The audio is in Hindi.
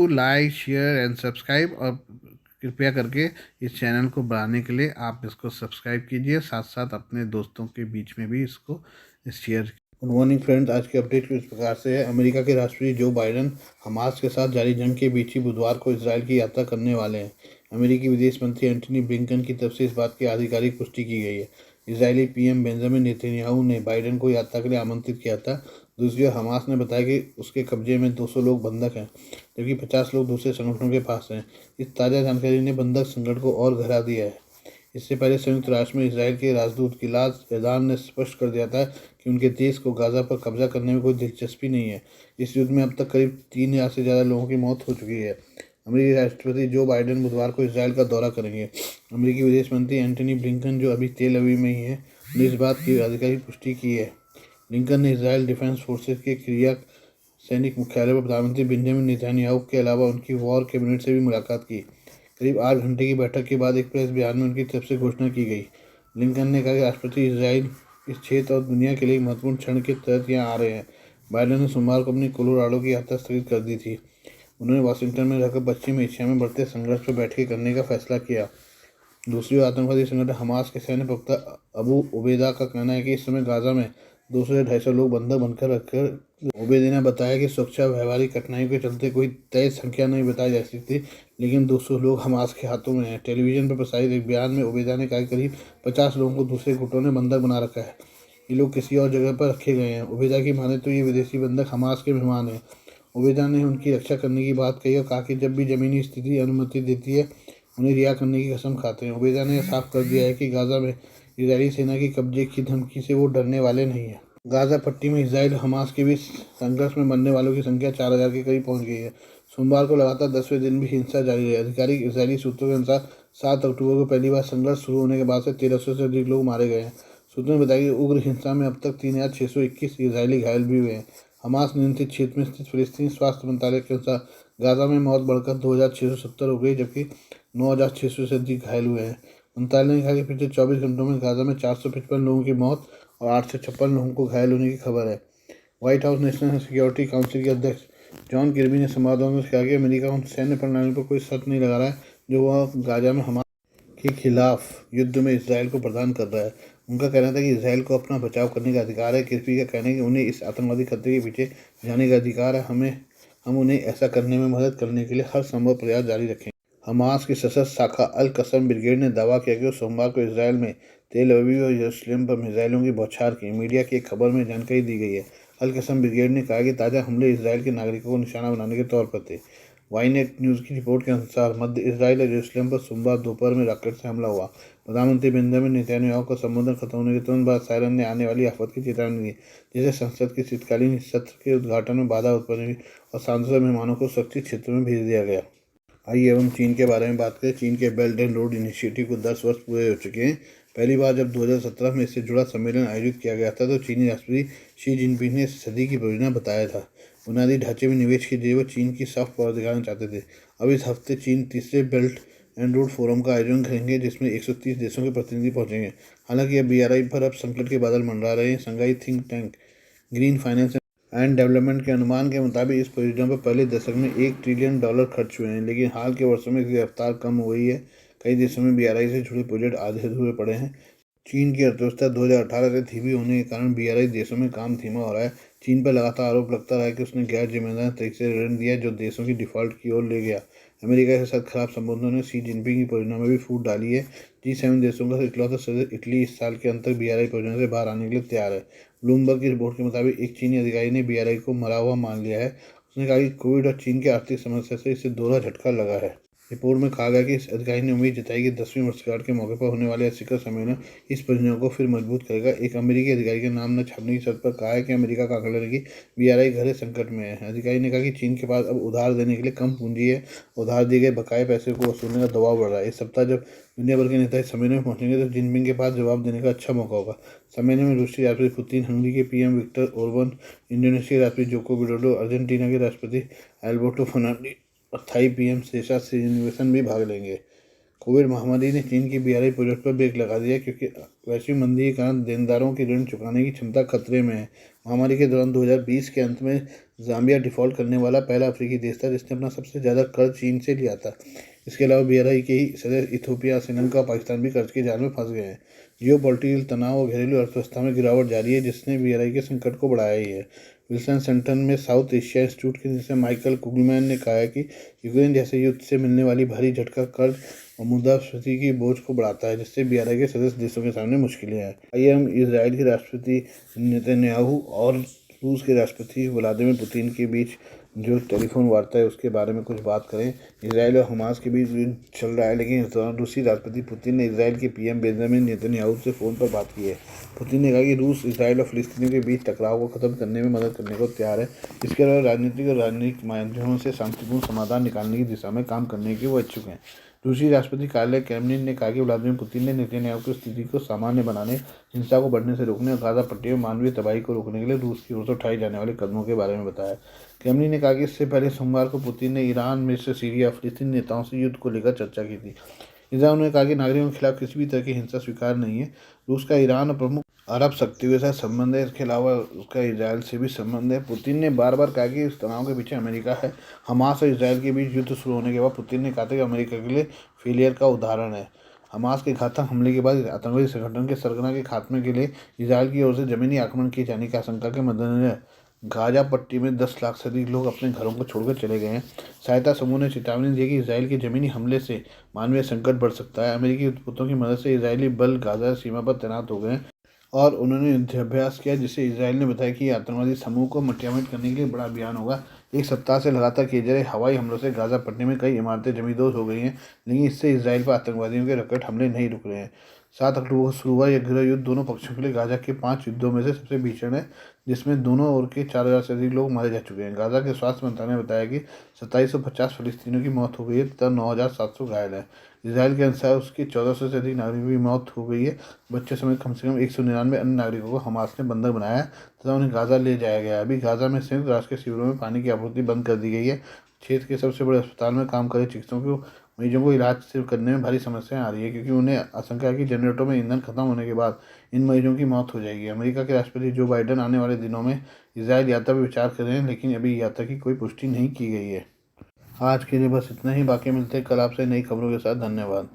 Do like share and subscribe, और कृपया करके इस चैनल को बढ़ाने के लिए आप इसको सब्सक्राइब कीजिए, साथ साथ अपने दोस्तों के बीच में भी इसको शेयर। गुड मॉर्निंग फ्रेंड्स, आज की अपडेट कुछ प्रकार से है। अमेरिका के राष्ट्रपति जो बाइडन हमास के साथ जारी जंग के बीच ही बुधवार को इसराइल की यात्रा करने वाले हैं। अमेरिकी विदेश मंत्री एंटनी ब्लिंकन की तरफ से इस बात की आधिकारिक पुष्टि की गई है। इजरायली पीएम बेंजामिन नेतन्याहू ने बाइडन को यात्रा के लिए आमंत्रित किया था। दूसरी ओर हमास ने बताया कि उसके कब्जे में 200 लोग बंधक हैं, जबकि 50 लोग दूसरे संगठनों के पास हैं। इस ताज़ा जानकारी ने बंधक संकट को और गहरा दिया है। इससे पहले संयुक्त राष्ट्र में इसराइल के राजदूत गिलाद एर्दान ने स्पष्ट कर दिया था कि उनके देश को गाज़ा पर कब्जा करने में कोई दिलचस्पी नहीं है। इस युद्ध में अब तक करीब 3,000 से ज़्यादा लोगों की मौत हो चुकी है। अमेरिकी राष्ट्रपति जो बाइडन बुधवार को इसराइल का दौरा करेंगे। अमेरिकी विदेश मंत्री एंटनी ब्लिंकन, जो अभी तेल अवीव में ही है, ने इस बात की आधिकारिक पुष्टि की है। ब्लिंकन ने इसराइल डिफेंस फोर्सेस के क्रिया सैनिक मुख्यालय पर प्रधानमंत्री बेंजामिन नेतन्याहू के अलावा उनकी वॉर कैबिनेट से भी मुलाकात की। करीब 8 घंटे की बैठक के बाद एक प्रेस बयान में उनकी तरफ से घोषणा की गई। ब्लिंकन ने कहा कि राष्ट्रपति इसराइल इस क्षेत्र और दुनिया के लिए एक महत्वपूर्ण क्षण के तहत यहाँ आ रहे हैं। बाइडन ने सोमवार को अपनी कोलोराडो की यात्रा स्थगित कर दी थी। उन्होंने वाशिंगटन में रहकर पश्चिम एशिया में बढ़ते संघर्ष पर बैठकें करने का फैसला किया। दूसरी ओर आतंकवादी संगठन हमास के सैन्य प्रवक्ता अबू उबैदा का कहना है कि इस समय गाजा में 200 से 250 लोग बंधक बनकर रखकर। उबैदा ने बताया कि सुरक्षा व्यवहारिक कठिनाइयों के चलते कोई तय संख्या नहीं बताई जा सकती, लेकिन 200 लोग हमास के हाथों में हैं। टेलीविजन पर प्रसारित एक बयान में उबैदा ने कहा कि करीब 50 लोगों को दूसरे गुटों ने बंधक बना रखा है। ये लोग किसी और जगह पर रखे गए हैं। उबैदा की माने तो ये विदेशी बंधक हमास के मेहमान हैं। उबैदा ने उनकी रक्षा करने की बात कही और कहा कि जब भी ज़मीनी स्थिति अनुमति देती है उन्हें रिहा करने की कसम खाते हैं। उबैदा ने साफ कर दिया है कि गाजा में इजरायली सेना की कब्जे की धमकी से वो डरने वाले नहीं हैं। गाजा पट्टी में इसराइल हमास के बीच संघर्ष में मरने वालों की संख्या 4,000 के करीब पहुंच गई है। सोमवार को लगातार 10वें दिन भी हिंसा जारी है। आधिकारिक इजरायली सूत्रों के अनुसार 7 अक्टूबर को पहली बार संघर्ष शुरू होने के बाद से 1300 से अधिक लोग मारे गए हैं। सूत्रों ने बताया कि उग्र हिंसा में अब तक 3,621 इसराइली घायल भी हुए हैं। हमास नियंत्रित क्षेत्र में स्थित फिलिस्तीनी स्वास्थ्य मंत्रालय के अनुसार गाजा में मौत बढ़कर 2,670 हो गई, जबकि 9,600 से अधिक घायल हुए हैं। मंत्रालय ने कहा कि पिछले 24 घंटों में गाजा में 455 लोगों की मौत और 856 लोगों को घायल होने की खबर है। White house national security council के अध्यक्ष जॉन किर्बी ने संवाददाताओं से कहा कि अमेरिका उन सैन्य प्रणालियों पर कोई शर्त नहीं लगा रहा है जो वह गाजा में हमास के खिलाफ युद्ध में इसराइल को प्रदान कर रहा है। उनका कहना था कि इसराइल को अपना बचाव करने का अधिकार है। किर्बी का कहना है कि उन्हें इस आतंकवादी खतरे के पीछे जाने का अधिकार है। हम उन्हें ऐसा करने में मदद करने के लिए हर संभव प्रयास जारी रखेंगे। हमास की सशस्त्र शाखा अल कसम ब्रिगेड ने दावा किया कि वो सोमवार को इसराइल में तेल अवीव और यरूशलेम पर मिसाइलों की बौछार की। मीडिया की एक खबर में जानकारी दी गई है। अल कसम ब्रिगेड ने कहा कि ताज़ा हमले इसराइल के नागरिकों को निशाना बनाने के तौर पर थे। वाईनेट न्यूज़ की रिपोर्ट के अनुसार मध्य इसराइल और यरूशलेम पर सोमवार दोपहर में रॉकेट से हमला हुआ। प्रधानमंत्री बेंजामिन नेतन्याहू का संबोधन खत्म होने के तुरंत बाद सायरन ने आने वाली आफत की चेतावनी दी, जिससे संसद के शीतकालीन सत्र के उद्घाटन में बाधा उत्पन्न हुई और सांसद मेहमानों को सुरक्षित क्षेत्र में भेज दिया गया। आइए अब हम चीन के बारे में बात करें। चीन के बेल्ट एंड रोड इनिशिएटिव को 10 वर्ष पूरे हो चुके हैं। पहली बार जब 2017 में इससे जुड़ा सम्मेलन आयोजित किया गया था तो चीनी राष्ट्रपति शी जिनपिंग ने सदी की परियोजना बताया था। बुनियादी ढांचे में निवेश के जरिए वो चीन की सॉफ्ट पावर दिखाना चाहते थे। अब इस हफ्ते चीन तीसरे बेल्ट एंड रोड फोरम का आयोजन करेंगे, जिसमें 130 देशों के प्रतिनिधि पहुंचेंगे। हालांकि अब BRI पर अब संकट के बादल मंडरा रहे हैं। Shanghai think tank green finance and development के अनुमान के मुताबिक इस परियोजना पर पहले दशक में $1 ट्रिलियन खर्च हुए हैं, लेकिन हाल के वर्षों में इसकी रफ्तार कम हो गई है। कई देशों में BRI से जुड़े प्रोजेक्ट आधे अधूरे पड़े हैं। चीन की अर्थव्यवस्था 2018 से धीमी होने के कारण BRI देशों में काम धीमा हो रहा है। चीन पर लगातार आरोप लगता रहा है कि उसने गैर जिम्मेदार तरीके से ऋण दिया, जो देशों की डिफॉल्ट की ओर ले गया। अमेरिका के साथ खराब संबंधों ने शी जिनपिंग की परियोजना में भी फूट डाली है। G7 देशों का इकलौता सदस्य इटली इस साल के अंत तक BRI परियोजना से बाहर आने के लिए तैयार है। ब्लूमबर्ग की रिपोर्ट के मुताबिक एक चीनी अधिकारी ने BRI को मरा हुआ मान लिया है। उसने कहा कि कोविड और चीन की आर्थिक समस्या से इसे दोहरा झटका लगा है। रिपोर्ट में कहा गया कि इस अधिकारी ने उम्मीद जताई कि 10वीं वर्षगांठ के मौके पर होने वाले शिखर सम्मेलन इस परियोजना को फिर मजबूत करेगा। एक अमेरिकी अधिकारी के नाम न छापने की शर्त पर कहा है कि अमेरिका का आकलन है कि BRI गहरे संकट में है। अधिकारी ने कहा कि चीन के पास अब उधार देने के लिए कम पूंजी है। उधार दिए गए बकाये पैसे को वसूलने का दबाव बढ़ रहा है। इस सप्ताह जब दुनिया भर के नेता इस सम्मेलन में पहुंचेंगे तो जिनपिंग के पास जवाब देने का अच्छा मौका होगा। सम्मेलन में रूसी राष्ट्रपति पुतिन, हंगरी के PM विक्टर ओरबन, इंडोनेशिया के राष्ट्रपति जोको विडोडो, अर्जेंटीना के राष्ट्रपति एल्बर्टो फर्नांडिस और थाई PM शेषा श्रीनिवासन भी भाग लेंगे। कोविड महामारी ने चीन की BRI प्रोजेक्ट पर ब्रेक लगा दिया, क्योंकि वैश्विक मंदी के कारण देनदारों की ऋण चुकाने की क्षमता खतरे में है। महामारी के दौरान 2020 के अंत में ज़ाम्बिया डिफ़ॉल्ट करने वाला पहला अफ्रीकी देश था जिसने अपना सबसे ज़्यादा कर्ज चीन से लिया था। इसके अलावा BRI के ही सदस्य इथियोपिया, श्रीलंका और पाकिस्तान भी कर्ज के जाल में फंस गए हैं। जियोपॉलिटिकल तनाव और घरेलू अर्थव्यवस्था में गिरावट जारी है जिसने BRI के संकट को बढ़ाया ही है। विल्सन सेंटर में साउथ एशिया इंस्टीट्यूट के निदेशक माइकल कुगलमैन ने कहा है कि यूक्रेन जैसे युद्ध से मिलने वाली भारी झटका कर्ज और मुद्रास्फीति की बोझ को बढ़ाता है जिससे BRI के सदस्य देशों के सामने मुश्किलें हैं। आइए हम इजराइल के राष्ट्रपति नेतन्याहू और रूस के राष्ट्रपति व्लादिमीर पुतिन के बीच जो टेलीफोन वार्ता है उसके बारे में कुछ बात करें। इसराइल और हमास के बीच युद्ध चल रहा है लेकिन इस दौरान रूसी राष्ट्रपति पुतिन ने इसराइल के PM बेंजामिन नेतन्याहू से फ़ोन पर बात की है। पुतिन ने कहा कि रूस इसराइल और फिलिस्तीनियों के बीच टकराव को खत्म करने में मदद करने को तैयार है। इसके अलावा राजनीतिक और राजनीतिक माध्यमों से शांतिपूर्ण समाधान निकालने की दिशा में काम करने के वो इच्छुक हैं। रूसी राष्ट्रपति कार्यालय क्रेमलिन ने कहा कि व्लादिमीर पुतिन ने नेतन्याहू की स्थिति को सामान्य बनाने, हिंसा को बढ़ने से रोकने और गाजा पट्टी में मानवीय तबाही को रोकने के लिए रूस की ओर से उठाए जाने वाले कदमों के बारे में बताया। क्रेमलिन ने कहा कि इससे पहले सोमवार को पुतिन ने ईरान, मिस्र, सीरिया और फिलिस्तीन नेताओं से युद्ध को लेकर चर्चा की थी। इस्राइल ने कहा कि नागरिकों के खिलाफ किसी भी तरह की हिंसा स्वीकार नहीं है। रूस का ईरान और प्रमुख अरब शक्तियों के साथ संबंध है। इसके अलावा उसका इसराइल से भी संबंध है। पुतिन ने बार बार कहा कि इस तनाव के पीछे अमेरिका है। हमास और इसराइल के बीच युद्ध शुरू होने के बाद पुतिन ने कहा था कि अमेरिका के लिए फेलियर का उदाहरण है। हमास के घातक हमले के बाद आतंकवादी संगठन के सरगना के खात्मे के लिए इसराइल की ओर से जमीनी आक्रमण किए जाने की आशंका के मद्देनजर गाजा पट्टी में 10 लाख से अधिक लोग अपने घरों को छोड़कर चले गए हैं। सहायता समूह ने चेतावनी दी कि इसराइल के जमीनी हमले से मानवीय संकट बढ़ सकता है। अमेरिकी युद्धपोतों की मदद से इसराइली बल गाजा सीमा पर तैनात हो गए हैं और उन्होंने युद्धाभ्यास किया जिससे इसराइल ने बताया कि आतंकवादी समूह को मिटामिट करने के लिए बड़ा अभियान होगा। एक सप्ताह से लगातार किए जा रहे हवाई हमलों से गाजा पट्टी में कई इमारतें जमींदोज हो गई हैं लेकिन इससे इसराइल पर आतंकवादियों के रॉकेट हमले नहीं रुक रहे हैं। 7 अक्टूबर को शुरू हुआ यह गृह युद्ध दोनों पक्षों के लिए गाजा के 5 युद्धों में से सबसे भीषण है जिसमें दोनों ओर के 4000 से अधिक लोग मारे जा चुके हैं। गाजा के स्वास्थ्य मंत्रालय ने बताया कि 2750 फिलिस्तीनियों की मौत हो गई है तथा 9700 घायल हैं। इसराइल के अनुसार उसकी 1400 से अधिक नागरिकों की मौत हो गई है। बच्चों समेत कम से कम 199 अन्य नागरिकों को हमास ने बंधक बनाया है तथा उन्हें गाजा ले जाया गया है। अभी गाजा में संयुक्त राष्ट्र के शिविरों में पानी की आपूर्ति बंद कर दी गई है। क्षेत्र के सबसे बड़े अस्पताल में काम कर रहे चिकित्सकों को मरीजों को इलाज से करने में भारी समस्याएं आ रही है क्योंकि उन्हें आशंका है कि जनरेटरों में ईंधन खत्म होने के बाद इन मरीजों की मौत हो जाएगी। अमेरिका के राष्ट्रपति जो बाइडेन आने वाले दिनों में इसराइल यात्रा पर विचार कर रहे हैं लेकिन अभी यात्रा की कोई पुष्टि नहीं की गई है। आज के लिए बस इतना ही। बाकी मिलते हैं कल आपसे नई खबरों के साथ। धन्यवाद।